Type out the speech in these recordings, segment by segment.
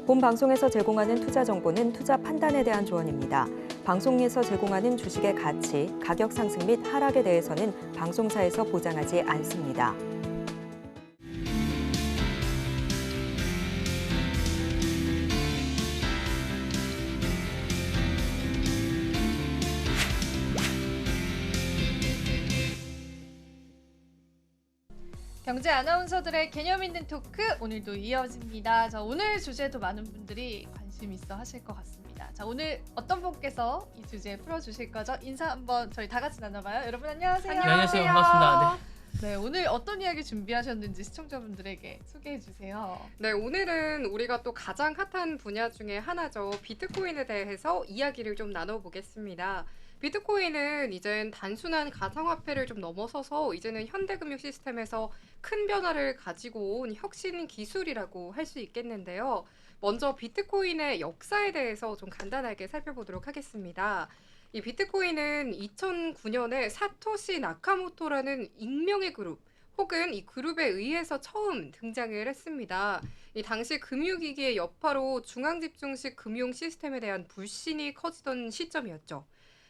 본 방송에서 제공하는 투자 정보는 투자 판단에 대한 조언입니다. 방송에서 제공하는 주식의 가치, 가격 상승 및 하락에 대해서는 방송사에서 보장하지 않습니다. 경제 아나운서들의 개념 있는 토크 오늘도 이어집니다. 자, 오늘 주제도 많은 분들이 관심 있어 하실 것 같습니다. 자, 오늘 어떤 분께서 이 주제 풀어주실 거죠? 인사 한번 저희 다 같이 나눠봐요. 여러분 안녕하세요. 네, 안녕하세요. 반갑습니다. 네, 오늘 어떤 이야기 준비하셨는지 시청자분들에게 소개해 주세요. 네, 오늘은 우리가 또 가장 핫한 분야 중에 하나죠. 비트코인에 대해서 이야기를 좀 나눠보겠습니다. 비트코인은 이젠 단순한 가상화폐를 좀 넘어서서 이제는 현대금융 시스템에서 큰 변화를 가지고 온 혁신 기술이라고 할 수 있겠는데요. 먼저 비트코인의 역사에 대해서 좀 간단하게 살펴보도록 하겠습니다. 이 비트코인은 2009년에 사토시 나카모토라는 익명의 그룹 혹은 이 그룹에 의해서 처음 등장을 했습니다. 이 당시 금융위기의 여파로 중앙집중식 금융 시스템에 대한 불신이 커지던 시점이었죠.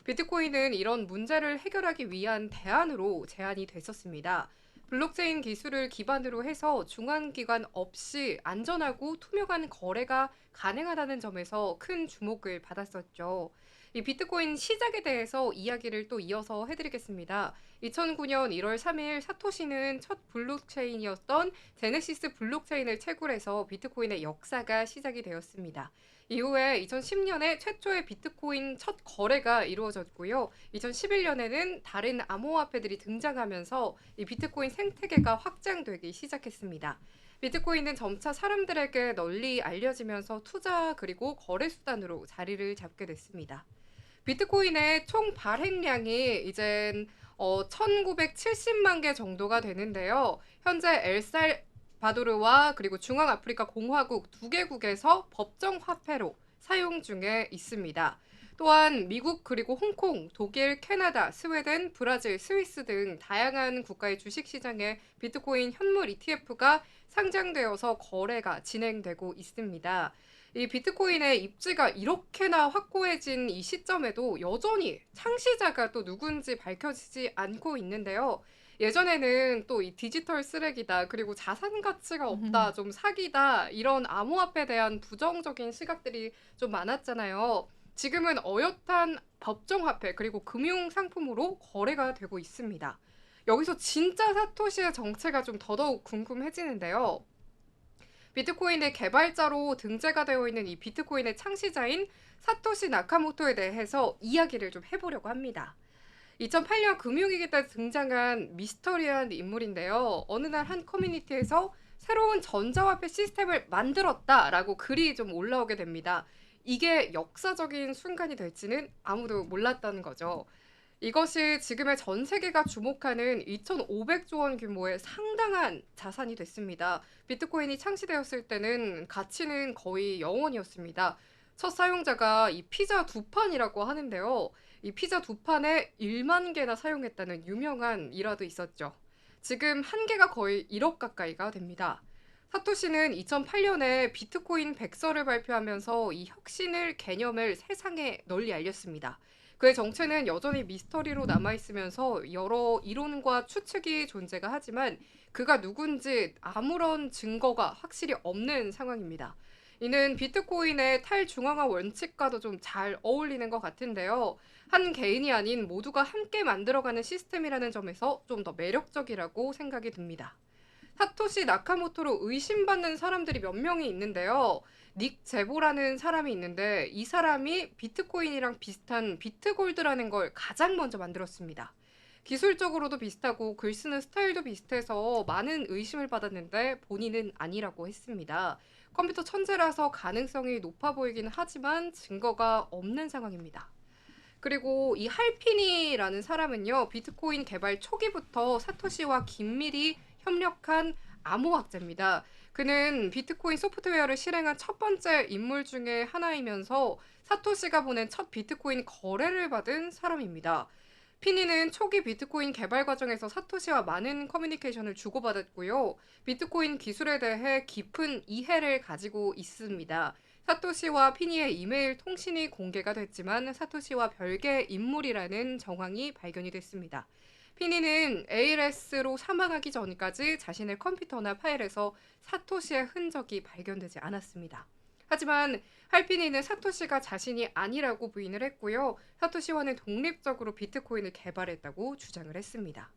비트코인은 이런 문제를 해결하기 위한 대안으로 제안이 됐었습니다. 블록체인 기술을 기반으로 해서 중앙기관 없이 안전하고 투명한 거래가 가능하다는 점에서 큰 주목을 받았었죠. 이 비트코인 시작에 대해서 이야기를 또 이어서 해드리겠습니다. 2009년 1월 3일 사토시는 첫 블록체인이었던 제네시스 블록체인을 채굴해서 비트코인의 역사가 시작이 되었습니다. 이후에 2010년에 최초의 비트코인 첫 거래가 이루어졌고요. 2011년에는 다른 암호화폐들이 등장하면서 이 비트코인 생태계가 확장되기 시작했습니다. 비트코인은 점차 사람들에게 널리 알려지면서 투자 그리고 거래 수단으로 자리를 잡게 됐습니다. 비트코인의 총 발행량이 이젠 1970만 개 정도가 되는데요. 현재 엘살바도르와 그리고 중앙아프리카 공화국 두 개국에서 법정 화폐로 사용 중에 있습니다. 또한 미국 그리고 홍콩, 독일, 캐나다, 스웨덴, 브라질, 스위스 등 다양한 국가의 주식시장에 비트코인 현물 ETF가 상장되어서 거래가 진행되고 있습니다. 이 비트코인의 입지가 이렇게나 확고해진 이 시점에도 여전히 창시자가 또 누군지 밝혀지지 않고 있는데요. 예전에는 또 이 디지털 쓰레기다, 그리고 자산 가치가 없다, 좀 사기다, 이런 암호화폐에 대한 부정적인 시각들이 좀 많았잖아요. 지금은 어엿한 법정화폐 그리고 금융상품으로 거래가 되고 있습니다. 여기서 진짜 사토시의 정체가 좀 더더욱 궁금해지는데요. 비트코인의 개발자로 등재가 되어 있는 이 비트코인의 창시자인 사토시 나카모토에 대해서 이야기를 좀 해보려고 합니다. 2008년 금융위기 때 등장한 미스터리한 인물인데요. 어느 날 한 커뮤니티에서 새로운 전자화폐 시스템을 만들었다라고 글이 좀 올라오게 됩니다. 이게 역사적인 순간이 될지는 아무도 몰랐다는 거죠. 이것이 지금의 전 세계가 주목하는 2,500조 원 규모의 상당한 자산이 됐습니다. 비트코인이 창시되었을 때는 가치는 거의 0원이었습니다. 첫 사용자가 이 피자 두 판이라고 하는데요. 이 피자 두 판에 1만 개나 사용했다는 유명한 일화도 있었죠. 지금 한 개가 거의 1억 가까이가 됩니다. 사토시는 2008년에 비트코인 백서를 발표하면서 이 개념을 세상에 널리 알렸습니다. 그의 정체는 여전히 미스터리로 남아있으면서 여러 이론과 추측이 존재가 하지만 그가 누군지 아무런 증거가 확실히 없는 상황입니다. 이는 비트코인의 탈중앙화 원칙과도 좀 잘 어울리는 것 같은데요. 한 개인이 아닌 모두가 함께 만들어가는 시스템이라는 점에서 좀 더 매력적이라고 생각이 듭니다. 사토시 나카모토로 의심받는 사람들이 몇 명이 있는데요. 닉 제보라는 사람이 있는데 이 사람이 비트코인이랑 비슷한 비트골드라는 걸 가장 먼저 만들었습니다. 기술적으로도 비슷하고 글 쓰는 스타일도 비슷해서 많은 의심을 받았는데 본인은 아니라고 했습니다. 컴퓨터 천재라서 가능성이 높아 보이긴 하지만 증거가 없는 상황입니다. 그리고 이 할피니라는 사람은요, 비트코인 개발 초기부터 사토시와 긴밀히 협력한 암호학자입니다. 그는 비트코인 소프트웨어를 실행한 첫 번째 인물 중에 하나이면서 사토시가 보낸 첫 비트코인 거래를 받은 사람입니다. 피니는 초기 비트코인 개발 과정에서 사토시와 많은 커뮤니케이션을 주고받았고요. 비트코인 기술에 대해 깊은 이해를 가지고 있습니다. 사토시와 피니의 이메일 통신이 공개가 됐지만 사토시와 별개의 인물이라는 정황이 발견이 됐습니다. 피니는 ALS로 사망하기 전까지 자신의 컴퓨터나 파일에서 사토시의 흔적이 발견되지 않았습니다. 하지만 할피니는 사토시가 자신이 아니라고 부인을 했고요. 사토시와는 독립적으로 비트코인을 개발했다고 주장을 했습니다.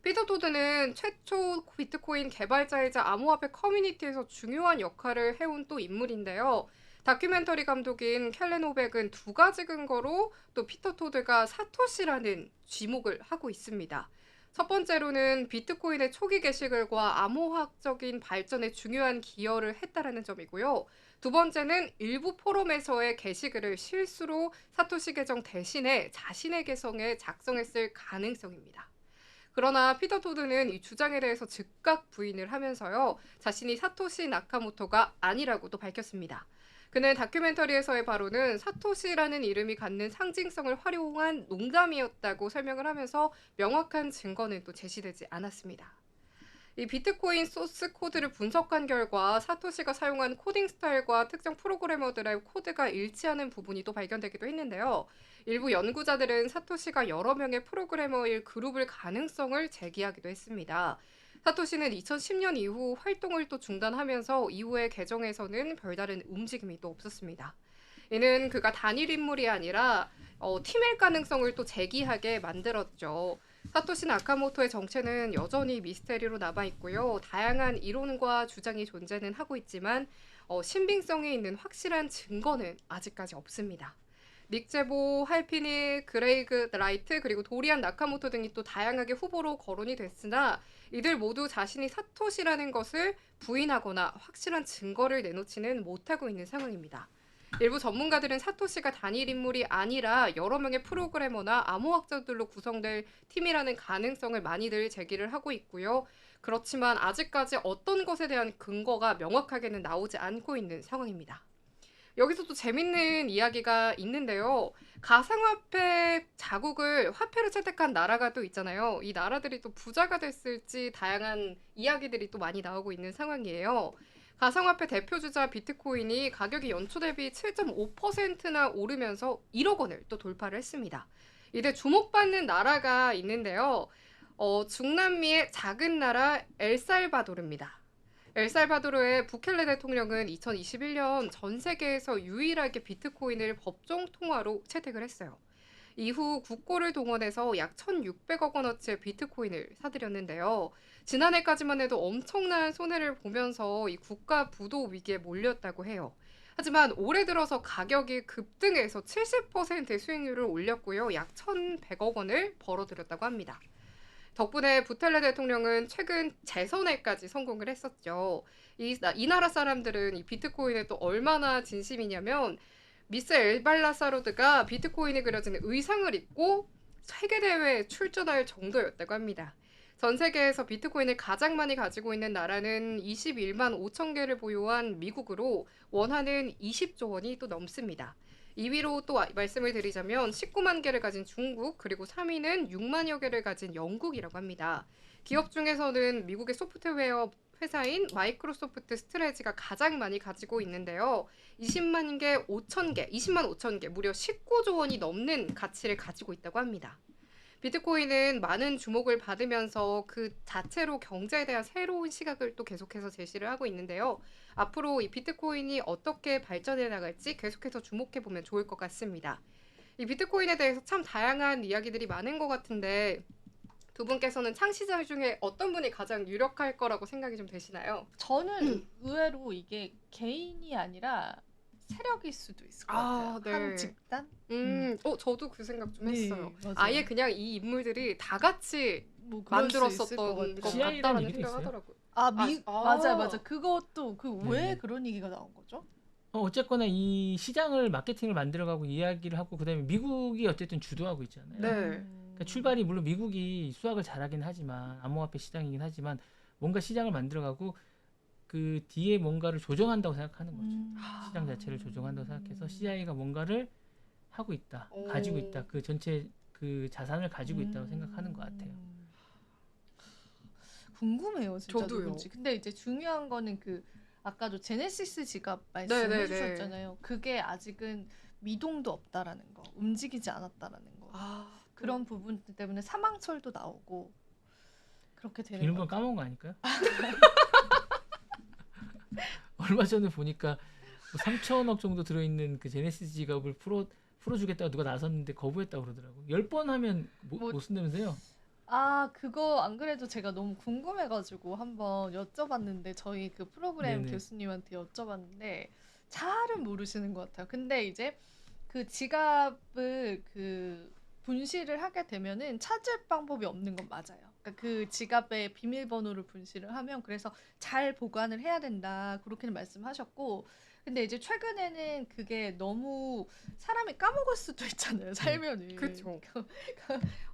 피터 토드는 최초 비트코인 개발자이자 암호화폐 커뮤니티에서 중요한 역할을 해온 또 인물인데요. 다큐멘터리 감독인 켈렌 호백은 두 가지 근거로 또 피터 토드가 사토시라는 지목을 하고 있습니다. 첫 번째로는 비트코인의 초기 게시글과 암호학적인 발전에 중요한 기여를 했다라는 점이고요. 두 번째는 일부 포럼에서의 게시글을 실수로 사토시 계정 대신에 자신의 계정에 작성했을 가능성입니다. 그러나 피터 토드는 이 주장에 대해서 즉각 부인을 하면서요. 자신이 사토시 나카모토가 아니라고도 밝혔습니다. 그는 다큐멘터리에서의 발언은 사토시라는 이름이 갖는 상징성을 활용한 농담이었다고 설명을 하면서 명확한 증거는 또 제시되지 않았습니다. 이 비트코인 소스 코드를 분석한 결과 사토시가 사용한 코딩 스타일과 특정 프로그래머들의 코드가 일치하는 부분이 또 발견되기도 했는데요. 일부 연구자들은 사토시가 여러 명의 프로그래머일 그룹을 가능성을 제기하기도 했습니다. 사토시는 2010년 이후 활동을 또 중단하면서 이후의 계정에서는 별다른 움직임이 또 없었습니다. 이는 그가 단일 인물이 아니라 팀일 가능성을 또 제기하게 만들었죠. 사토시 나카모토의 정체는 여전히 미스테리로 남아있고요. 다양한 이론과 주장이 존재는 하고 있지만 신빙성이 있는 확실한 증거는 아직까지 없습니다. 닉 제보, 할피니, 그레이그 라이트 그리고 도리안 나카모토 등이 또 다양하게 후보로 거론이 됐으나 이들 모두 자신이 사토시라는 것을 부인하거나 확실한 증거를 내놓지는 못하고 있는 상황입니다. 일부 전문가들은 사토시가 단일 인물이 아니라 여러 명의 프로그래머나 암호학자들로 구성될 팀이라는 가능성을 많이들 제기를 하고 있고요. 그렇지만 아직까지 어떤 것에 대한 근거가 명확하게는 나오지 않고 있는 상황입니다. 여기서 또 재밌는 이야기가 있는데요. 가상화폐 자국을 화폐로 채택한 나라가 또 있잖아요. 이 나라들이 또 부자가 됐을지 다양한 이야기들이 또 많이 나오고 있는 상황이에요. 가상화폐 대표주자 비트코인이 가격이 연초 대비 7.5%나 오르면서 1억 원을 또 돌파를 했습니다. 이때 주목받는 나라가 있는데요. 중남미의 작은 나라 엘살바도르입니다. 엘살바도르의 부켈레 대통령은 2021년 전 세계에서 유일하게 비트코인을 법정 통화로 채택을 했어요. 이후 국고를 동원해서 약 1,600억 원어치의 비트코인을 사들였는데요. 지난해까지만 해도 엄청난 손해를 보면서 이 국가 부도 위기에 몰렸다고 해요. 하지만 올해 들어서 가격이 급등해서 70%의 수익률을 올렸고요. 약 1,100억 원을 벌어들였다고 합니다. 덕분에 부텔레 대통령은 최근 재선에까지 성공을 했었죠. 이 나라 사람들은 이 비트코인에 또 얼마나 진심이냐면 미스 엘발라사로드가 비트코인이 그려진 의상을 입고 세계대회에 출전할 정도였다고 합니다. 전 세계에서 비트코인을 가장 많이 가지고 있는 나라는 21만 5천 개를 보유한 미국으로 원화는 20조 원이 또 넘습니다. 2위로 또 말씀을 드리자면 19만 개를 가진 중국, 그리고 3위는 6만여 개를 가진 영국이라고 합니다. 기업 중에서는 미국의 소프트웨어 회사인 마이크로소프트 스트레지가 가장 많이 가지고 있는데요. 20만 5천 개, 무려 19조 원이 넘는 가치를 가지고 있다고 합니다. 비트코인은 많은 주목을 받으면서 그 자체로 경제에 대한 새로운 시각을 또 계속해서 제시를 하고 있는데요. 앞으로 이 비트코인이 어떻게 발전해 나갈지 계속해서 주목해보면 좋을 것 같습니다. 이 비트코인에 대해서 참 다양한 이야기들이 많은 것 같은데 두 분께서는 창시자 중에 어떤 분이 가장 유력할 거라고 생각이 좀 되시나요? 저는 의외로 이게 개인이 아니라 세력일 수도 있을 것 같아요. 네. 한 집단? 저도 그 생각 좀 네, 했어요. 맞아요. 아예 그냥 이 인물들이 다 같이 뭐 그럴 수 있을 것 만들었었던 같아요. 것 CIA라는 같다라는 얘기도 생각을 있어요? 하더라고요. 맞아. 그것도 왜 네. 그런 얘기가 나온 거죠? 어쨌거나 이 시장을 마케팅을 만들어가고 이야기를 하고 그다음에 미국이 어쨌든 주도하고 있잖아요. 네. 그러니까 출발이 물론 미국이 수학을 잘하긴 하지만 암호화폐 시장이긴 하지만 뭔가 시장을 만들어가고 그 뒤에 뭔가를 조정한다고 생각하는 거죠. 시장 자체를 조정한다고 생각해서 CIA가 뭔가를 하고 있다, 오. 가지고 있다, 그 전체 그 자산을 가지고 있다고 생각하는 것 같아요. 궁금해요, 진짜 저도요. 누군지. 근데 이제 중요한 거는 그 아까도 제네시스 지갑 네네네. 말씀해 주셨잖아요. 그게 아직은 미동도 없다라는 거, 움직이지 않았다라는 거. 아, 그런 부분 때문에 사망철도 나오고 그렇게 되는 비밀번호 거. 까먹은 거 아닐까요? 얼마 전에 보니까 뭐 3천억 정도 들어있는 그 제네시스 지갑을 풀어주겠다고 누가 나섰는데 거부했다고 그러더라고. 10번 하면 뭐- 못 쓴다면서요? 아, 그거 안 그래도 제가 너무 궁금해가지고 한번 여쭤봤는데 저희 그 프로그램 네네. 교수님한테 여쭤봤는데 잘은 모르시는 것 같아요. 근데 이제 그 지갑을 그 분실을 하게 되면은 찾을 방법이 없는 건 맞아요. 그러니까 그 지갑의 비밀번호를 분실을 하면 그래서 잘 보관을 해야 된다 그렇게는 말씀하셨고 근데 이제 최근에는 그게 너무 사람이 까먹을 수도 있잖아요. 살면은. 그쵸.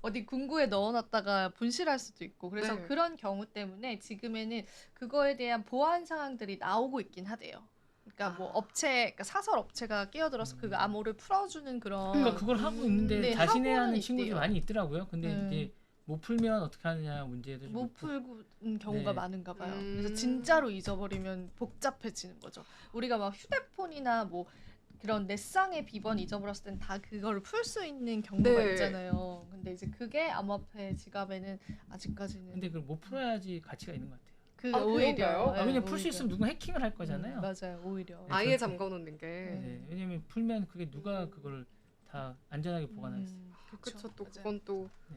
어디 궁구에 넣어놨다가 분실할 수도 있고 그래서 네. 그런 경우 때문에 지금에는 그거에 대한 보안 사항들이 나오고 있긴 하대요. 그러니까 뭐 아. 그러니까 사설 업체가 끼어들어서 그 암호를 풀어주는 그런 그러니까 그걸 하고 있는데 네, 자신의 하고는 하는 친구들이 있대요. 많이 있더라고요. 근데 네. 이제 못 풀면 어떻게 하느냐 문제도 좀 못 있고. 풀는 경우가 네. 많은가 봐요. 음. 그래서 진짜로 잊어버리면 복잡해지는 거죠. 우리가 막 휴대폰이나 뭐 그런 내 쌍의 비번 잊어버렸을 땐 다 그거를 풀 수 있는 경우가 네. 있잖아요. 근데 이제 그게 암호화폐 지갑에는 아직까지는 근데 그걸 못 풀어야지 가치가 있는 것 같아요. 그 아, 오히려 그런가요? 아, 예, 왜냐면 풀 수 오히려. 있으면 누군 해킹을 할 거잖아요. 맞아요. 오히려. 네, 아예 절대. 잠궈놓는 게. 네, 왜냐면 풀면 그게 누가 그걸 다 안전하게 보관하겠어요. 그쵸. 또 맞아요. 그건 또 네.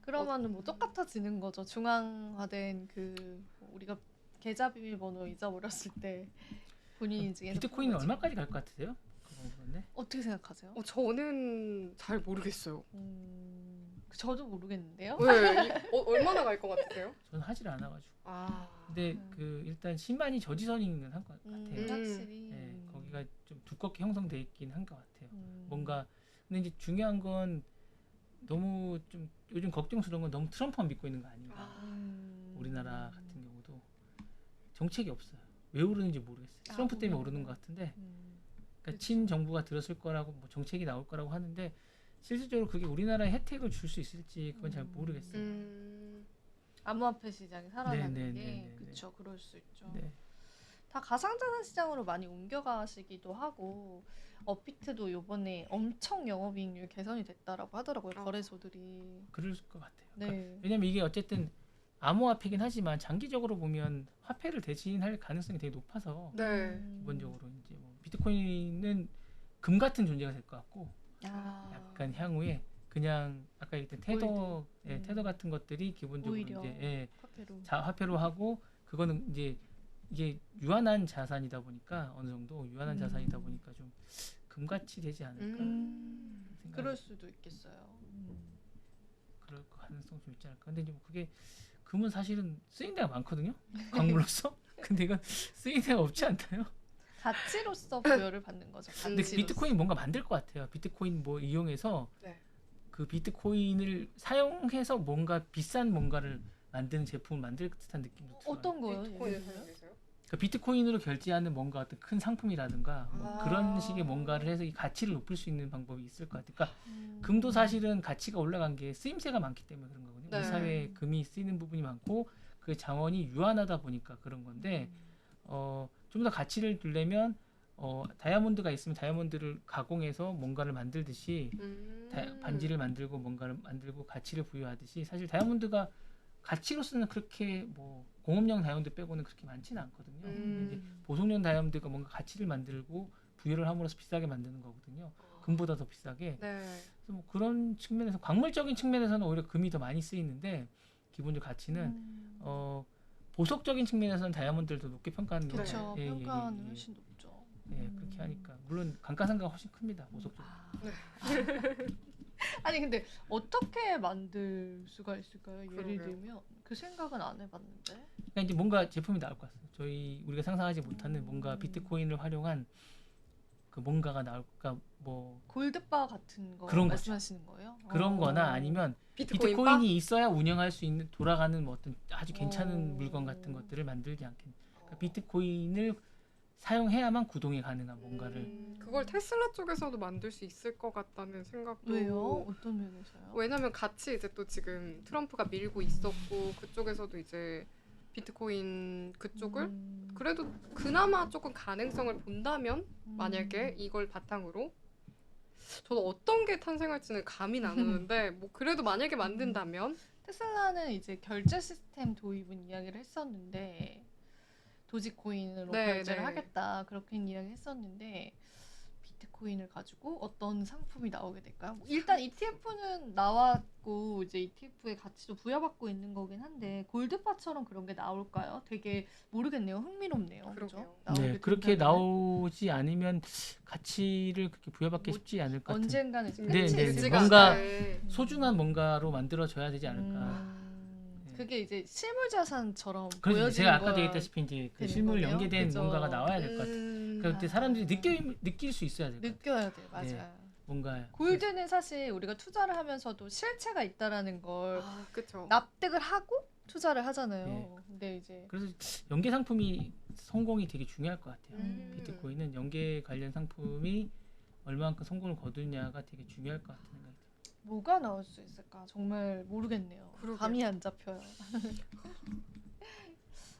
그러면은 뭐 똑같아지는 거죠. 중앙화된 그 우리가 계좌 비밀번호 잊어버렸을 때 본인이 인증해서 비트코인은 푸는 거지. 얼마까지 갈 것 같으세요? 그런데 어떻게 생각하세요? 저는 잘 모르겠어요. 저도 모르겠는데요. 왜? 얼마나 갈 것 같으세요? 저는 하지를 않아가지고. 아, 근데 그 일단 10만이 저지선인 한 것 같아요. 확실히. 네, 거기가 좀 두껍게 형성돼 있긴 한 것 같아요. 음. 뭔가 근데 이제 중요한 건 너무 좀 요즘 걱정스러운 건 너무 트럼프만 믿고 있는 거 아닌가. 우리나라 같은 경우도 정책이 없어요. 왜 오르는지 모르겠어요. 아, 트럼프 때문에 오히려. 오르는 것 같은데 그러니까 그쵸. 친 정부가 들었을 거라고 뭐 정책이 나올 거라고 하는데 실질적으로 그게 우리나라에 혜택을 줄 수 있을지 그건 잘 모르겠어요. 암호화폐 시장이 살아나는 네, 네, 게 네, 네, 네. 그렇죠. 그럴 수 있죠. 네. 다 가상자산 시장으로 많이 옮겨가시기도 하고 업비트도 요번에 엄청 영업이익률 개선이 됐다라고 하더라고요. 어. 거래소들이. 그럴 것 같아요. 그러니까 네. 왜냐면 이게 어쨌든 암호화폐긴 하지만 장기적으로 보면 화폐를 대신할 가능성이 되게 높아서 네. 기본적으로 이제 뭐 비트코인은 금 같은 존재가 될 것 같고 아. 약간 향후에 그냥 아까 얘기했던 테더, 골드. 테더 같은 것들이 기본적으로 오히려 이제 화폐로. 화폐로 하고 그거는 이제 이게 유한한 자산이다 보니까 어느 정도 유한한 자산이다 보니까 좀 금같이 되지 않을까 생각이 그럴 수도 있겠어요. 그럴 가능성 좀 있지 않을까. 근데 이제 뭐 그게 금은 사실은 쓰인 데가 많거든요. 광물로서. 근데 이건 쓰인 데가 없지 않나요? 가치로서 부여를 받는 거죠. 근데 가치로서. 비트코인 뭔가 만들 것 같아요. 비트코인 뭐 이용해서 네. 그 비트코인을 사용해서 뭔가 비싼 뭔가를 만드는 제품을 만들 듯한 느낌도 들어요. 어떤 거요? 비트코인을 예를 들면? 사용해서요? 그러니까 비트코인으로 결제하는 뭔가 어떤 큰 상품이라든가 뭐 아. 그런 식의 뭔가를 해서 이 가치를 높일 수 있는 방법이 있을 것 같아요. 그러니까 금도 사실은 가치가 올라간 게 쓰임새가 많기 때문에 그런 거거든요. 네. 우리 사회에 금이 쓰이는 부분이 많고 그 자원이 유한하다 보니까 그런 건데 좀 더 가치를 두려면 다이아몬드가 있으면 다이아몬드를 가공해서 뭔가를 만들듯이 반지를 만들고 뭔가를 만들고 가치를 부여하듯이 사실 다이아몬드가 가치로서는 그렇게 뭐 공업용 다이아몬드 빼고는 그렇게 많지는 않거든요. 근데 이제 보석용 다이아몬드가 뭔가 가치를 만들고 부여를 함으로써 비싸게 만드는 거거든요. 금보다 더 비싸게. 네. 그래서 뭐 그런 측면에서 광물적인 측면에서는 오히려 금이 더 많이 쓰이는데 기본적 가치는 보석적인 측면에서는 다이아몬드를 더 높게 평가하는 게 그렇죠. 예, 예, 예, 평가는 예. 훨씬 높죠. 예, 그렇게 하니까 물론 감가상각가 훨씬 큽니다. 보석적. 아니 근데 어떻게 만들 수가 있을까요? 예를 그러게요. 들면 그 생각은 안 해봤는데. 그러니까 이제 뭔가 제품이 나올 것 같아요. 우리가 상상하지 못하는 뭔가 비트코인을 활용한 그 뭔가가 나올까 뭐 골드바 같은 거 그런 거죠. 말씀하시는 거예요? 그런거나 아니면 비트코인 바? 비트코인이 있어야 운영할 수 있는 돌아가는 뭐 어떤 아주 괜찮은 오. 물건 같은 것들을 만들지 않겠. 그러니까 비트코인을 사용해야만 구동이 가능한 뭔가를. 그걸 테슬라 쪽에서도 만들 수 있을 것 같다는 생각도. 왜요? 어떤 면에서요? 왜냐면 같이 이제 또 지금 트럼프가 밀고 있었고 그쪽에서도 이제 비트코인 그쪽을 그래도 그나마 조금 가능성을 본다면 만약에 이걸 바탕으로 저도 어떤 게 탄생할지는 감이 안 오는데 뭐 그래도 만약에 만든다면 테슬라는 이제 결제 시스템 도입은 이야기를 했었는데 도지코인으로 네, 결제를 네. 하겠다 그렇게 이야기를 했었는데 비트코인을 가지고 어떤 상품이 나오게 될까요? 뭐 일단 ETF는 나왔고 이제 ETF의 가치도 부여받고 있는 거긴 한데 골드바처럼 그런 게 나올까요? 되게 모르겠네요. 흥미롭네요. 그죠? 그러게요. 네, 나오게 그렇게 된다면은 나오지 않으면 가치를 그렇게 부여받기 뭐 쉽지 않을 것 같은. 언젠가는 이제 네, 끝이 네, 네. 있을 뭔가 네. 소중한 뭔가로 만들어져야 되지 않을까. 네. 그게 이제 실물 자산처럼 그래서 보여지는 제가 아까 거야. 얘기했다시피 이제 그 되는 실물 거네요? 연계된 그죠. 뭔가가 나와야 될 것 같아요. 그러니까 그때 사람들이 느낄 수 있어야 될 것 같아요. 느껴야 돼, 맞아요. 네. 뭔가 골드는 사실 우리가 투자를 하면서도 실체가 있다라는 걸 아, 그쵸. 납득을 하고 투자를 하잖아요. 네. 근데 이제 그래서 연계 상품이 성공이 되게 중요할 것 같아요. 비트코인은 연계 관련 상품이 얼마만큼 성공을 거두냐가 되게 중요할 것 같은 생각이 들어요. 뭐가 나올 수 있을까? 정말 모르겠네요. 그러게요. 감이 안 잡혀요.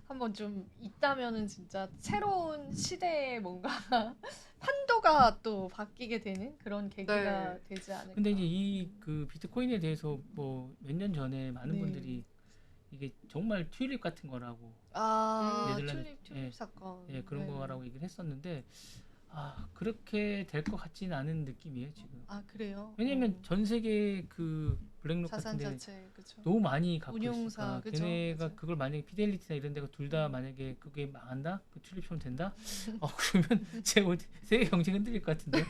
한번 좀 있다면은 진짜 새로운 시대에 뭔가 판도가 또 바뀌게 되는 그런 계기가 네. 되지 않을까. 근데 이제 이 그 비트코인에 대해서 뭐 몇 년 전에 많은 네. 분들이 이게 정말 튤립 같은 거라고 네덜란드- 튤립 예. 사건. 예, 그런 네. 거라고 얘기를 했었는데 그렇게 될 것 같지는 않은 느낌이에요 지금. 아 그래요? 왜냐면 전 세계 그 블랙록 자산 같은 데는 자체 그렇죠. 너무 많이 갖고 운용사, 있으니까 그죠? 걔네가 맞아요. 그걸 만약에 피델리티나 이런 데가 둘 다 만약에 그게 망한다? 그 튤립처럼 된다? 그러면 세계 경쟁 흔들릴 것 같은데.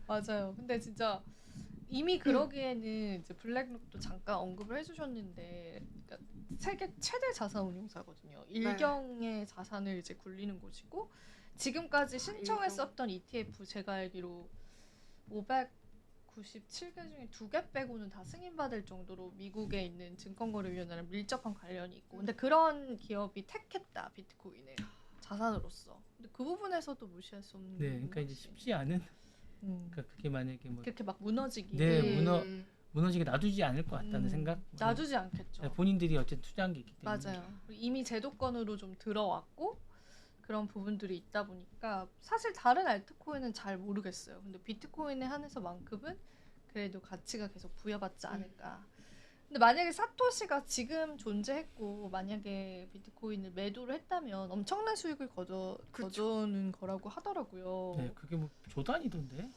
맞아요. 근데 진짜 이미 그러기에는 이제 블랙록도 잠깐 언급을 해주셨는데, 그러니까 세계 최대 자산 운용사거든요. 일경의 자산을 이제 굴리는 곳이고, 지금까지 신청했었던 ETF 제가 알기로 597개 중에 2개 빼고는 다 승인받을 정도로 미국에 있는 증권거래위원회랑 밀접한 관련이 있고, 근데 그런 기업이 택했다 비트코인을 자산으로서. 근데 그 부분에서도 무시할 수 없는. 네, 그러니까 이제 쉽지 않은. 그러니까 그게 만약에 뭐 그렇게 막 무너지기. 네, 무너지게 놔두지 않을 것 같다는 생각. 놔두지 않겠죠. 네, 본인들이 어쨌든 투자한 게 있기 때문에. 맞아요. 이미 제도권으로 좀 들어왔고 그런 부분들이 있다 보니까 사실 다른 알트코인은 잘 모르겠어요. 근데 비트코인에 한해서만큼은 그래도 가치가 계속 부여받지 않을까. 근데 만약에 사토시가 지금 존재했고 만약에 비트코인을 매도를 했다면 엄청난 수익을 거두는 거라고 하더라고요. 네, 그게 뭐 조단이던데.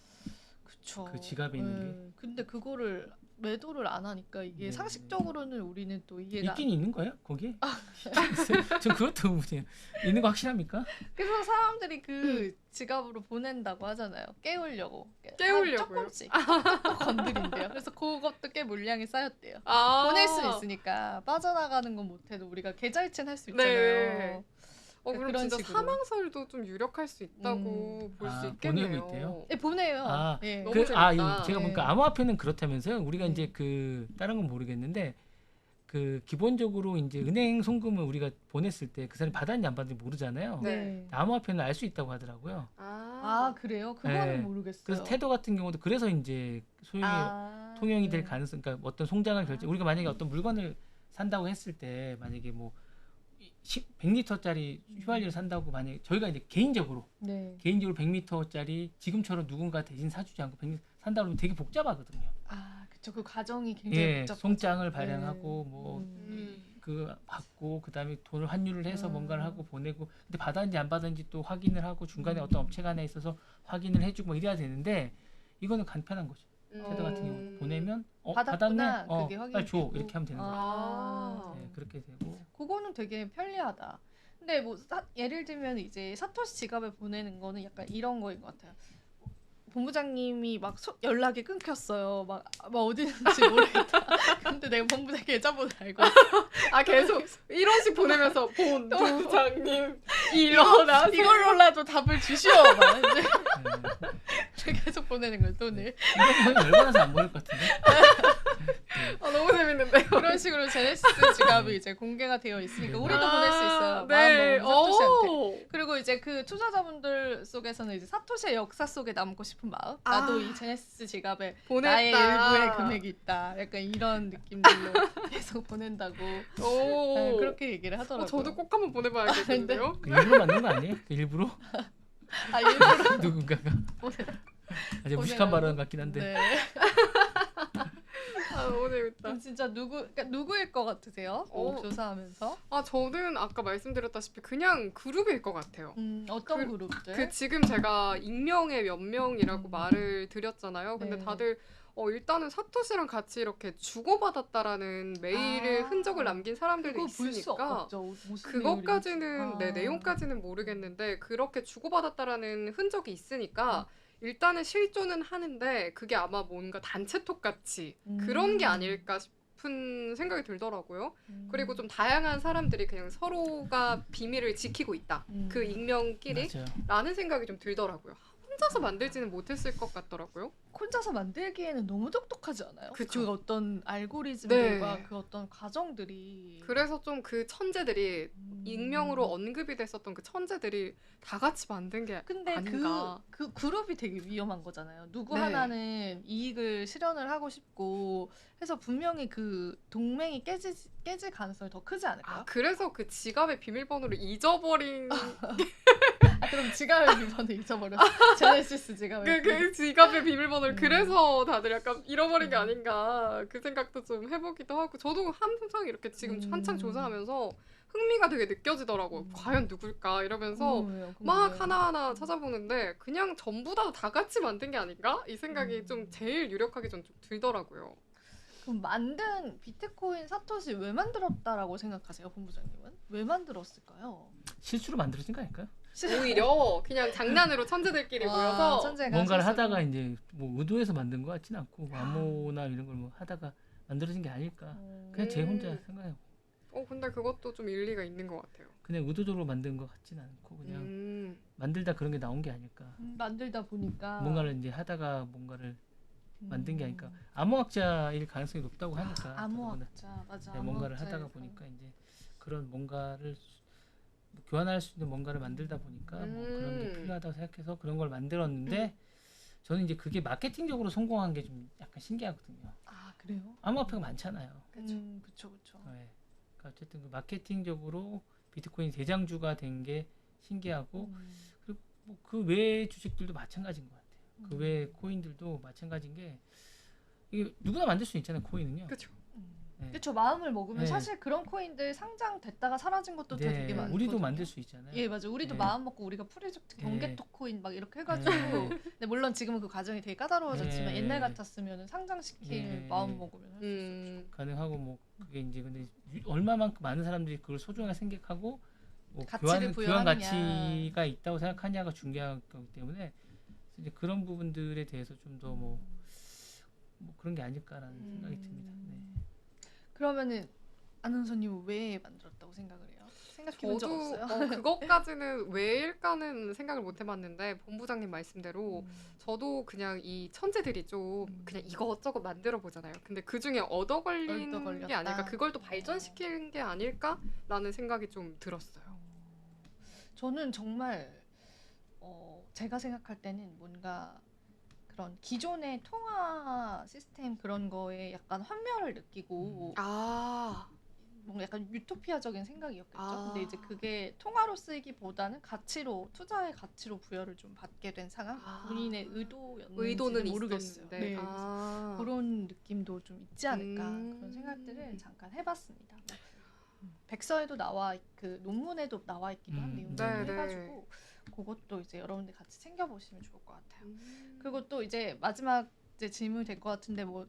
그쵸. 그 지갑에 있는 게. 근데 그거를 매도를 안 하니까 이게 네. 상식적으로는 우리는 또 이해가 있긴 있는 거예요? 거기에? 전 그것도 의문이에요. 있는 거 확실합니까? 그래서 사람들이 그 지갑으로 보낸다고 하잖아요. 깨우려고. 깨우려고요? 조금씩 건드린대요. 그래서 그것도 꽤 물량이 쌓였대요. 아. 보낼 수 있으니까 빠져나가는 건 못해도 우리가 계좌이체는 할 수 있잖아요. 네. 그럼 그런 진짜 식으로. 사망설도 좀 유력할 수 있다고 볼 수 아, 있겠네요. 보내고 있대요? 네, 보내요. 아, 예. 너무 제가 재밌다. 보니까 네. 암호화폐는 그렇다면서요. 우리가 네. 이제 그 다른 건 모르겠는데 그 기본적으로 이제 은행 송금을 우리가 보냈을 때 그 사람이 받았는지 안 받았는지 모르잖아요. 네. 암호화폐는 알 수 있다고 하더라고요. 아 그래요? 그거는 네. 모르겠어요. 그래서 태도 같은 경우도 그래서 이제 소용이 통용이 될 가능성, 그러니까 어떤 송장을 결제, 우리가 만약에 어떤 물건을 산다고 했을 때 만약에 뭐 100리터짜리 휘발유를 산다고 만약에 저희가 이제 개인적으로 네. 100리터짜리 지금처럼 누군가 대신 사주지 않고 100리터 산다 그러면 되게 복잡하거든요. 아 그쵸. 그 과정이 굉장히 예, 복잡하죠. 송장을 발행하고 네. 뭐 그 받고 그다음에 돈을 환율을 해서 뭔가를 하고 보내고 근데 받았는지 안 받았는지 또 확인을 하고 중간에 어떤 업체가 하나 있어서 확인을 해주고 뭐 이래야 되는데 이거는 간편한 거죠. 태도 같은 경우 보내면 받았구나, 받았네, 그게 확인이 빨리 줘 되고. 이렇게 하면 되는 거죠. 아. 네, 그렇게 되고 그거는 되게 편리하다. 근데 뭐 예를 들면 이제 사토시 지갑에 보내는 거는 약간 이런 거인 것 같아요. 본부장님이 막 연락이 끊겼어요. 막 어디 있는지 모르겠다. 근데 내가 본부장 계좌번호 알고 있어. 아 계속 이런식 보내면서 본부장님 일어나세요. 이걸로라도 답을 주시오. 막 이제 네. 계속 보내는 거예요 돈을. 이건 열받아서 안 보낼 것 같은데. 아, 너무 재밌는데요. 그런 식으로 제네시스 지갑이 이제 공개가 되어 있으니까 우리도 보낼 수 있어요. 네. 마음 먹으면 사토시한테. 오. 그리고 이제 그 투자자분들 속에서는 이제 사토시의 역사 속에 남고 싶은 마음. 아. 나도 이 제네시스 지갑에 보냈다. 나의 일부의 금액이 있다. 약간 이런 느낌들로 계속 보낸다고 오. 네, 그렇게 얘기를 하더라고요. 저도 꼭 한번 보내봐야겠는데요. 그 일부러 만든 거 아니에요? 그 일부러 아, 일부러 누군가가 아주 무식한 발언 같긴 한데. 네. 아, 너무 재밌다. 그럼 진짜 그러니까 누구일 것 같으세요? 조사하면서 아, 저는 아까 말씀드렸다시피 그냥 그룹일 것 같아요. 어떤 그룹들? 그 지금 제가 익명의 몇 명이라고 말을 드렸잖아요. 근데 네. 다들 일단은 사토시랑 같이 이렇게 주고받았다라는 메일의 아, 흔적을 남긴 사람들도 그거 볼 수 있으니까 없죠. 무슨 그것까지는 내용인지. 내용까지는 모르겠는데 그렇게 주고받았다라는 흔적이 있으니까 일단은 실존은 하는데 그게 아마 뭔가 단체톡 같이 그런 게 아닐까 싶은 생각이 들더라고요. 그리고 좀 다양한 사람들이 그냥 서로가 비밀을 지키고 있다. 그 익명끼리 맞아요. 라는 생각이 좀 들더라고요. 혼자서 만들지는 못했을 것 같더라고요. 혼자서 만들기에는 너무 똑똑하지 않아요? 그쵸. 그 어떤 알고리즘들과 네. 그 어떤 과정들이 그래서 좀 그 천재들이 익명으로 언급이 됐었던 그 천재들이 다 같이 만든 게 근데 아닌가. 그 그룹이 되게 위험한 거잖아요. 누구 네. 하나는 이익을 실현을 하고 싶고 해서 분명히 그 동맹이 깨질 가능성이 더 크지 않을까요? 아, 그래서 그 지갑의 비밀번호를 잊어버린 그럼 지갑의 비밀번호 잊어버렸어. 제네시스 지갑의 그 지갑의 비밀번호를 음. 그래서 다들 약간 잃어버린 게 아닌가 그 생각도 좀 해보기도 하고 저도 항상 이렇게 지금 한창 조사하면서 흥미가 되게 느껴지더라고요. 과연 누굴까 이러면서 막 하나하나 찾아보는데 그냥 전부 다 같이 만든 게 아닌가? 이 생각이 좀 제일 유력하게 좀 들더라고요. 그럼 만든 비트코인 사토시 왜 만들었다라고 생각하세요, 본부장님은? 왜 만들었을까요? 실수로 만들어진 거 아닐까요? 오히려 그냥 장난으로 천재들끼리 모여서 천재가 뭔가를 실수로. 하다가 이제 뭐 의도해서 만든 거 같진 않고 뭐 암호나 이런 걸 뭐 하다가 만들어진 게 아닐까. 그냥 제 혼자 생각해요. 근데 그것도 좀 일리가 있는 것 같아요. 그냥 의도적으로 만든 것 같진 않고 그냥 만들다 그런 게 나온 게 아닐까. 만들다 보니까 뭔가를 이제 하다가 뭔가를 만든 게 아닐까. 암호학자일 가능성이 높다고 하니까. 암호학자 맞아. 네, 뭔가를 하다가 보니까 이제 그런 뭔가를 교환할 수 있는 뭔가를 만들다 보니까 뭐 그런 게 필요하다고 생각해서 그런 걸 만들었는데 저는 이제 그게 마케팅적으로 성공한 게 좀 약간 신기하거든요. 아 그래요? 암호화폐가 많잖아요. 그렇죠. 네. 그러니까 어쨌든 그 마케팅적으로 비트코인 대장주가 된 게 신기하고 그리고 뭐 그 외의 주식들도 마찬가지인 것 같아요. 그 외의 코인들도 마찬가지인 게 이게 누구나 만들 수 있잖아요. 코인은요. 그렇죠. 네. 그렇죠. 마음을 먹으면 네. 사실 그런 코인들 상장됐다가 사라진 것도 네, 되게 많거든요. 우리도 만들 수 있잖아요. 예 맞아. 우리도 네. 마음 먹고 우리가 프로젝트 네. 경계톡 코인 막 이렇게 해가지고. 네. 근데 물론 지금은 그 과정이 되게 까다로워졌지만 네. 옛날 같았으면 상장시킬 네. 마음 먹으면 할 수 있었죠. 가능하고 뭐 그게 이제 근데 얼마만큼 많은 사람들이 그걸 소중하게 생각하고 뭐 가치를 교환 부여하느냐. 가치가 있다고 생각하냐가 중요한 거기 때문에 이제 그런 부분들에 대해서 좀 더 뭐 그런 게 아닐까라는 생각이 듭니다. 네. 그러면은 아나운서님은 왜 만들었다고 생각을 해요? 생각해본 적 저도 없어요? 그것까지는 왜일까는 생각을 못 해봤는데 본부장님 말씀대로 저도 그냥 이 천재들이 좀 그냥 이것저것 만들어 보잖아요. 근데 그 중에 얻어 걸린 게 걸렸다. 아닐까, 그걸 또 발전시킨 게 아닐까라는 생각이 좀 들었어요. 저는 정말 제가 생각할 때는 뭔가 그런 기존의 통화 시스템 그런 거에 약간 환멸을 느끼고 뭔가 약간 유토피아적인 생각이었겠죠. 근데 이제 그게 통화로 쓰이기보다는 가치로 투자의 가치로 부여를 좀 받게 된 상황. 본인의 의도였는지는 의도는 모르겠어요. 있었는데. 네, 그래서 그런 느낌도 좀 있지 않을까 그런 생각들을 잠깐 해봤습니다. 백서에도 그 논문에도 나와 있기도 한 내용들 네, 해가지고 그것도 이제 여러분들 같이 챙겨보시면 좋을 것 같아요. 그리고 또 이제 마지막 이제 질문이 될 것 같은데 뭐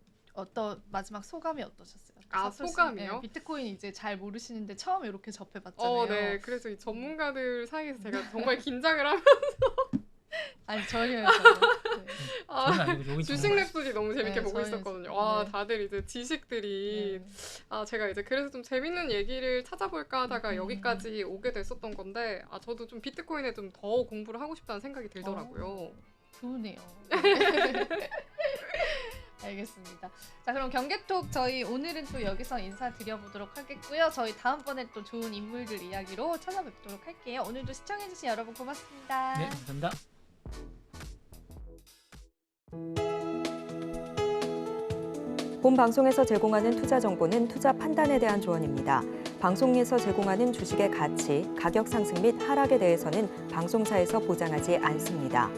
마지막 소감이 어떠셨어요? 사토시, 소감이요? 네, 비트코인 이제 잘 모르시는데 처음 이렇게 접해봤잖아요. 네. 그래서 이 전문가들 사이에서 제가 정말 긴장을 하면 아니 전혀요. 저는 아니고 여기 주식 랩소디 너무 재밌게 네, 보고 저희는 있었거든요. 네. 다들 이제 지식들이 제가 이제 그래서 좀 재밌는 얘기를 찾아볼까 하다가 여기까지 오게 됐었던 건데 저도 좀 비트코인에 좀 더 공부를 하고 싶다는 생각이 들더라고요. 좋으네요. 알겠습니다. 자, 그럼 경계톡 저희 오늘은 또 여기서 인사드려보도록 하겠고요. 저희 다음번에 또 좋은 인물들 이야기로 찾아뵙도록 할게요. 오늘도 시청해주신 여러분 고맙습니다. 네, 감사합니다. 본 방송에서 제공하는 투자 정보는 투자 판단에 대한 조언입니다. 방송에서 제공하는 주식의 가치, 가격 상승 및 하락에 대해서는 방송사에서 보장하지 않습니다.